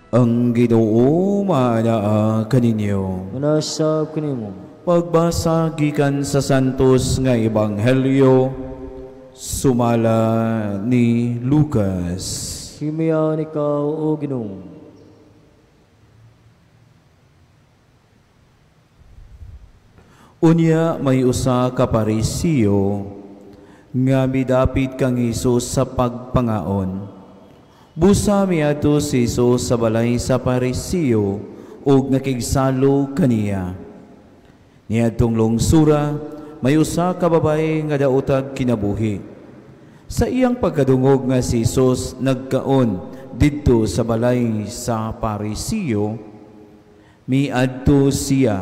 Ang Ginoo maanaa kaninyo. Manasab kanimo. Pagbasa gikan sa santos nga ebanghelyo sumala ni Lucas. Himiyan ikaw o Ginoo. Unya may usa ka Parisiyo nga midapit kang Hesus sa pagpangaon. Busa miadto si Hesus sa balay sa Parisiyo ug nakigsalo kaniya. Niadtong lungsura may usa ka babae nga daotag kinabuhi. Sa iyang pagkadungog nga si Hesus nagkaon didto sa balay sa Parisiyo, miadto siya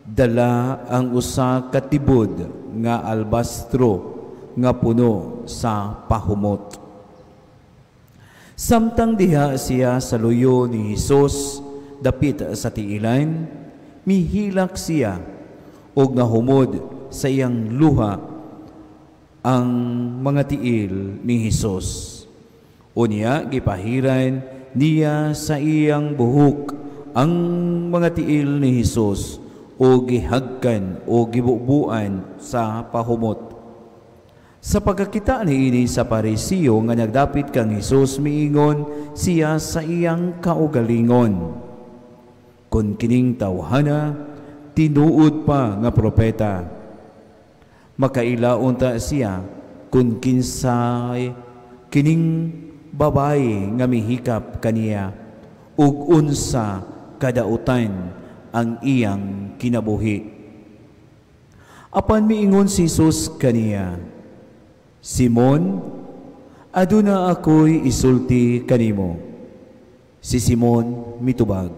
dala ang usa ka tibod nga albastro nga puno sa pahumot. Samtang diha siya sa luyo ni Hesus dapit sa tiilan, mihilak siya og nahumod sa iyang luha ang mga tiil ni Hesus. Unya gipahiran niya sa iyang buhok ang mga tiil ni Hesus o gihagkan o gibubuan sa pahumot. Sa pagkakita niini sa Parisiyo nga nagdapit kang Hesus, miingon siya sa iyang kaugalingon. Kun kining tawhana, tinuod pa nga propeta. Makailaon ta siya kun kinsay kining babae nga mihikap kaniya ug unsa kadautan ang iyang kinabuhi. Apan miingon si Hesus kaniya, Simon, aduna ako'y isulti kanimo. Si Simon mitubag,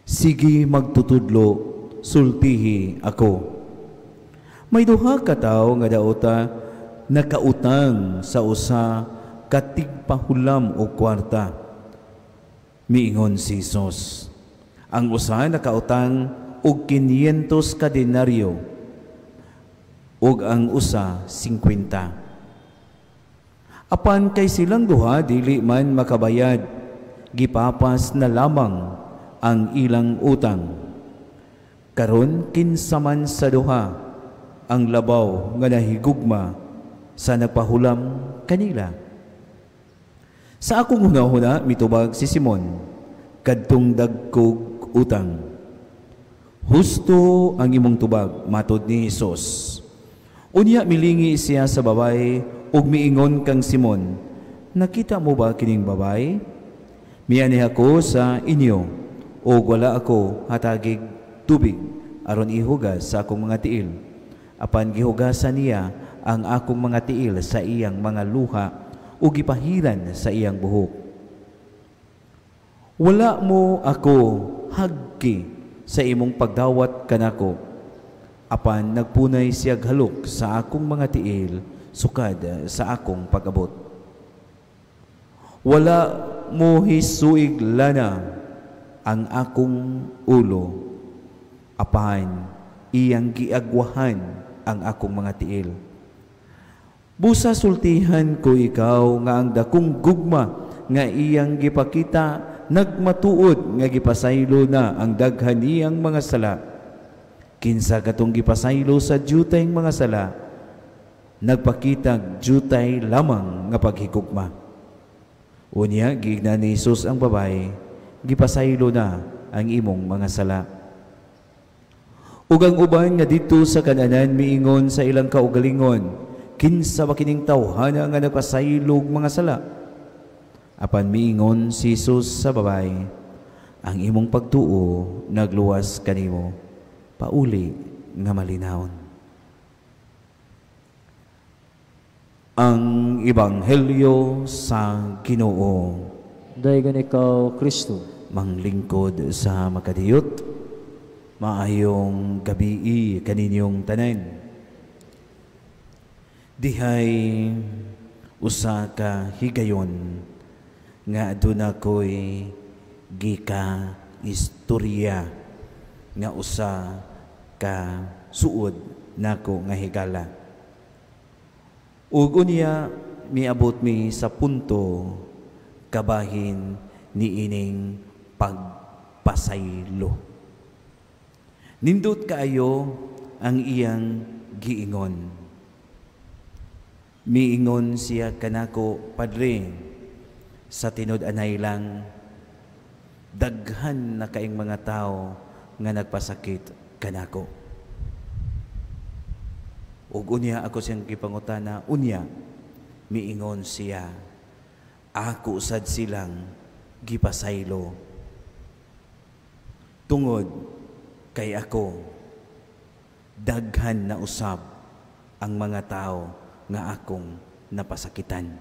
sige magtutudlo, sultihi ako. May duha ka tawo nga daota nakautang sa usa ka tigpahulam o kwarta. Miingon si Hesus, ang usa nakautang og 500 ka denaryo ug ang usa 50. Apan kay silang duha dili man makabayad, gipapas na lamang ang ilang utang. Karon kinsa man sa duha ang labaw nga nahigugma sa nagpahulam kanila. Sa akong hunahuna mitubag si Simon kadtong dagkog utang. Husto ang imong tubag, matod ni Hesus. Unya milingi siya sa babae ug miingon kang Simon, nakita mo ba kining babae? Miani ako sa inyo ug wala ako hatagig tubig aron ihugas sa akong mga tiil. Apan gihugasan niya ang akong mga tiil sa iyang mga luha ug gipahiran sa iyang buhok. Wala mo ako hagki sa imong pagdawat kanako. Apan nagpunay siya halok sa akong mga tiil sukad sa akong pag-abot. Wala mo hisuig lana ang akong ulo. Apan iyang giagwahan ang akong mga tiil. Busa sultihan ko ikaw nga ang dakong gugma nga iyang gipakita nagmatuod nga gipasaylo na ang daghan niyang mga sala. Kinsa katong gipasaylo sa jutay mga sala, nagpakitag jutay lamang nga paghigugma. Unya giigna ni Hesus ang babae, gipasaylo na ang imong mga sala. Ug ang uban nga dito sa kananan miingon sa ilang kaugalingon, kinsa ba kining tawhana nga nagpasaylog mga sala? Apan miingon si Hesus sa babae, ang imong pagtuo nagluwas kanimo. Pauli nga malinawon. Ang Ebanghelyo sa Ginoo. Daygan ikaw, Kristo. Manglingkod sa makadiyot, maayong gabi kaninyong tanan. Dihay usa ka higayon nga aduna ko'y gika istorya nga usa ka suod nako nga higala. Ug unya miabot mi sa punto kabahin ni ining pagpasaylo. Nindot kaayo ang iyang giingon. Miingon siya kanako, Padre, sa tinud-anay lang, daghan na kaing mga tao nga nagpasakit kanako. Ug unya ako siyang gipangutana, unya, miingon siya, ako sad silang gipasaylo. Tungod kay ako, daghan na usab ang mga tao nga akong napasakitan.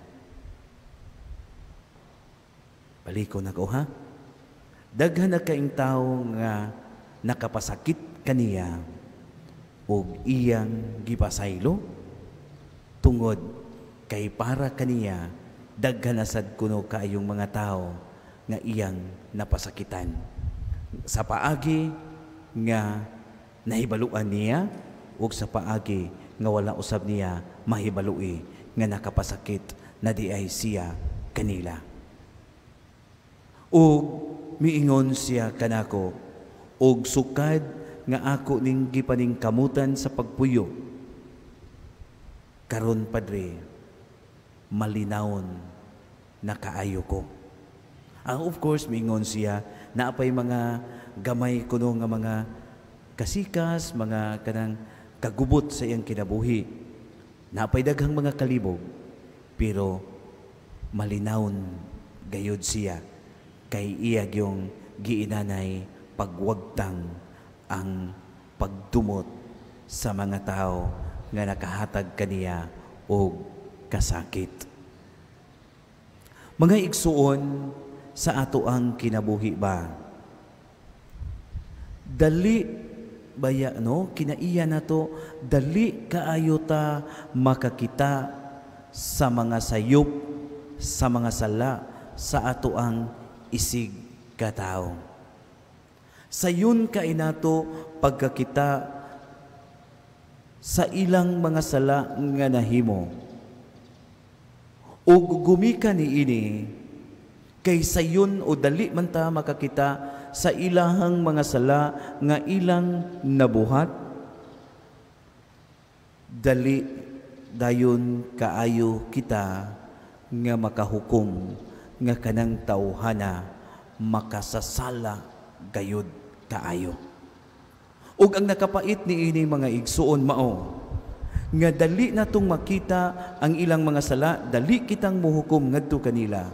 Balikon ako ha. Daghan na kaing tao nga nakapasakit kaniya ug iyang gipasaylo tungod kay para kaniya daghan na sad kuno kaayong mga tao nga iyang napasakitan. Sa paagi nga nahibaluan niya ug sa paagi nga wala usab niya mahibalui nga nakapasakit na di ay siya kanila. Ug miingon siya kanako, ug sukad nga ako ning gipaningkamutan sa pagpuyo. Karon, Padre, malinawon na kaayo ko. Of course, miingon siya, naapay mga gamay kuno nga mga kasikas, mga kanang kagubot sa iyang kinabuhi. Naapay daghang mga kalibog, pero malinawon gayud siya kay iya yung giinanay pagwagtang ang pagdumot sa mga tao nga nakahatag kaniya og kasakit. Mga igsuon sa ato ang kinabuhi ba? Dali baya no kinaiya nato, dali kaayo ta makakita sa mga sayop, sa mga sala sa ato ang isig katao. Sayon kay nato pagkakita sa ilang mga sala nga nahimo. Ug gumika ni ini kay sayon o dali man ta makakita sa ilahang mga sala nga ilang nabuhat, dali dayon kaayo kita nga makahukom nga kanang tawhana makasasala gayud kaayo. Ug ang nakapait ni ini mga igsuon mao nga dali natong makita ang ilang mga sala, dali kitang muhukom ngadto kanila,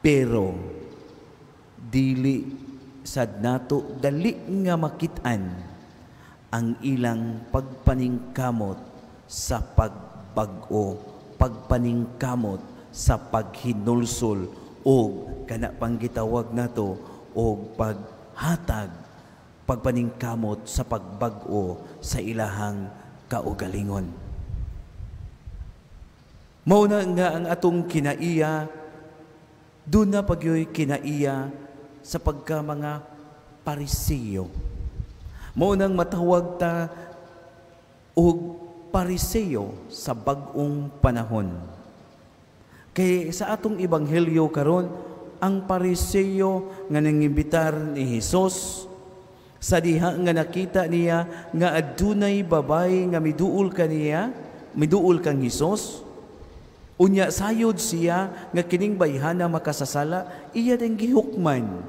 pero dili sad nato dali nga makitaan ang ilang pagpaningkamot sa pagbag-o, pagpaningkamot sa paghinulsol o kana pang gitawag nato o paghatag, pagpaningkamot sa pagbag-o sa ilahang kaugalingon. Mao na nga ang atong kinaiya, doon na pagyoy kinaiya sa pagka mga Pariseo. Mao nang matawag ta og Pariseo sa bag-ong panahon. Kay sa atong ebanghelyo karon, ang Pariseo nga nangimbitar ni Hesus sa diha nga nakita niya nga adunay babay nga miduol kaniya, miduol kang Hesus. Unya sayod siya nga kining bayhana makasasala, iya ding gihukman.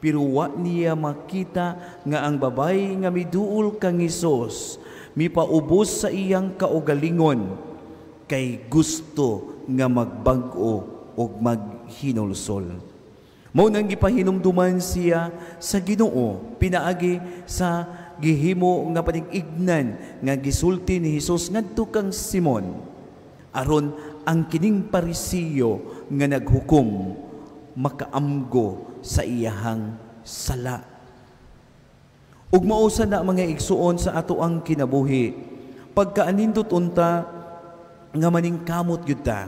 Pero wa niya makita nga ang babay nga miduol kang Hesus mipaubos sa iyang kaugalingon kay gusto nga magbag-o o maghinulsol. Mao nang gipahinumduman siya sa Ginoo pinaagi sa gihimo nga panig-ignan nga gisulti ni Hesus ngadto kang Simon, aron ang kining Pariseo nga naghukom makaamgo sa iyahang sala. Ug mausa na mga igsuon sa ato ang kinabuhi, pagkaanindot unta nga maningkamot gyud ta,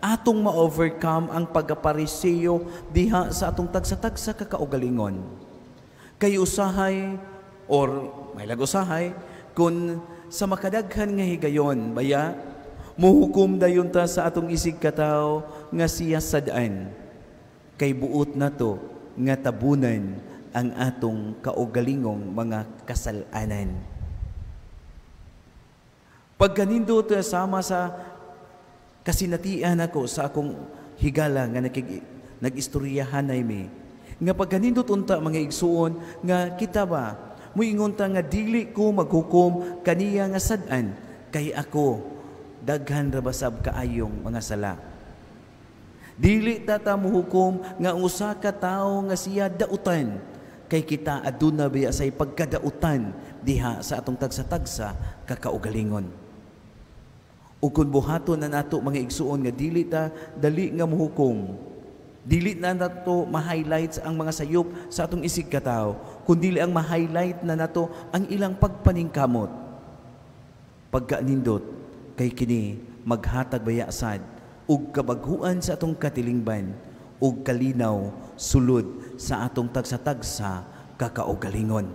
atong ma-overcome ang pagka-Pariseo diha sa atong tagsa-tagsa kakaugalingon. Kay usahay or may lagusahay kun sa makadaghan nga higayon baya muhukom dayon ta sa atong isig katawo nga siya sadaan. kay buot na to nga tabunan ang atong kaugalingong mga kasalanan. Pagkanindot sama sa kasinatian ako sa akong higala nga nag-istoryahan na imi, nga pagkanindot unta mga igsuon nga kita ba, muingon ta nga dili ko maghukom kaniya nga sad-an, kay ako daghan ra basab kaayong mga sala. Dili ta muhukom nga ang usa ka tawo nga siya dautan, kay kita aduna biya say pagkadautan diha sa atong tagsa-tagsa kakaugalingon. Ug kun buhaton na nato mga igsuon nga dili ta dali nga muhukom, dili na nato ma-highlights ang mga sayop sa atong isig katawo, kundi ang ma-highlight na nato ang ilang pagpaningkamot. Pagkanindot kay kini maghatag bayasad ug kabaghuan sa atong katilingban ug kalinaw sulod sa atong tagsa-tagsa kakaugalingon.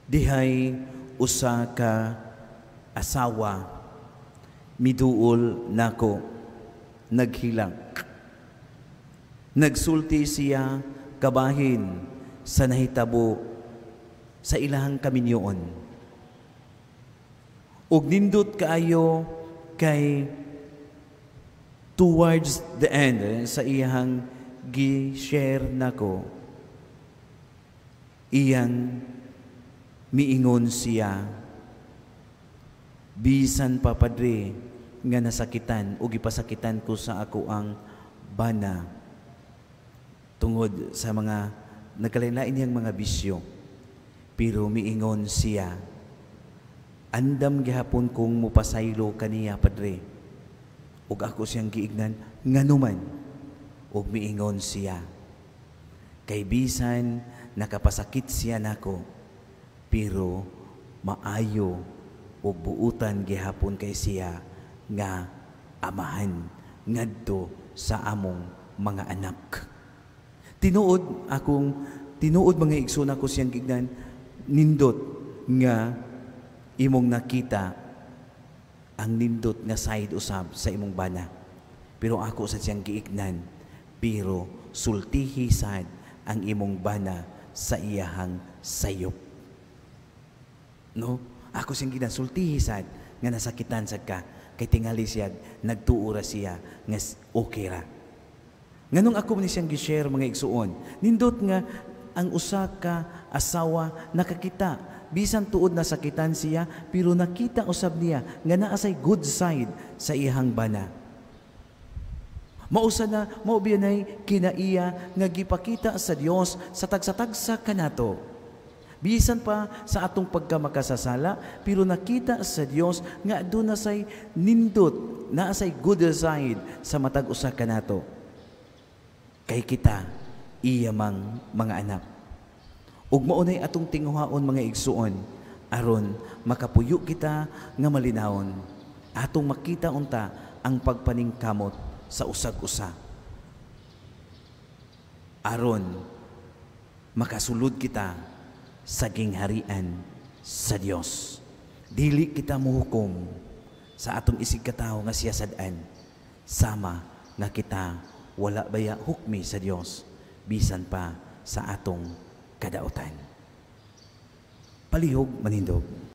Dihay usa ka asawa miduol nako naghilang. Nagsulti siya kabahin sa nahitabo sa ilahang kaminyoon. Ug nindot kaayo kay towards the end sa iyang gi-share nako, iyang miingon siya, bisan pa padre nga nasakitan o gipasakitan ko sa ako ang bana tungod sa mga nagkalain-lain niyang mga bisyo, pero miingon siya, andam gihapon kong mupasaylo kaniya padre, ug ako siyang giignan nganuman, ug miingon siya, kay bisan nakapasakit siya nako, pero maayo ug buutan gihapon kay siya nga amahan ngadto sa among mga anak. Tinuod mga igsoon ako siyang gignan, nindot nga imong nakita ang nindot nga side usab sa imong bana, pero ako sa siyang giignan, pero sultihi sad ang imong bana sa iyahang sayop. No? Ako siyang sultihi sad nga nasakitan sad ka, kay tingali siya nagtuura siya nga okay ra. Nganong ako ni siyang gi-share mga igsuon, nindot nga ang usa ka asawa nakakita, bisan tuod nasakitan siya, pero nakita usab niya nga naa say good side sa iyang bana. Mausa na maubiyanay kinaiya nga gipakita sa Dios sa tagsa-tagsa kanato. Bisan pa sa atong pagkamakasasala, pero nakita sa Dios nga aduna say nindot, naa say good side sa matag usa kanato. Kay kita iyamang mga anak. Ug maunay atong tinguhaon mga igsuon, aron makapuyo kita nga malinawon, atong makita unta ang pagpaningkamot sa usag-usa, aron makasulod kita sa gingharian sa Dios. Dili kita muhukom sa atong isig katawo nga siya sad-an, sama nga kita wala baya hukmi sa Dios, bisan pa sa atong kadautan. Palihog manindog.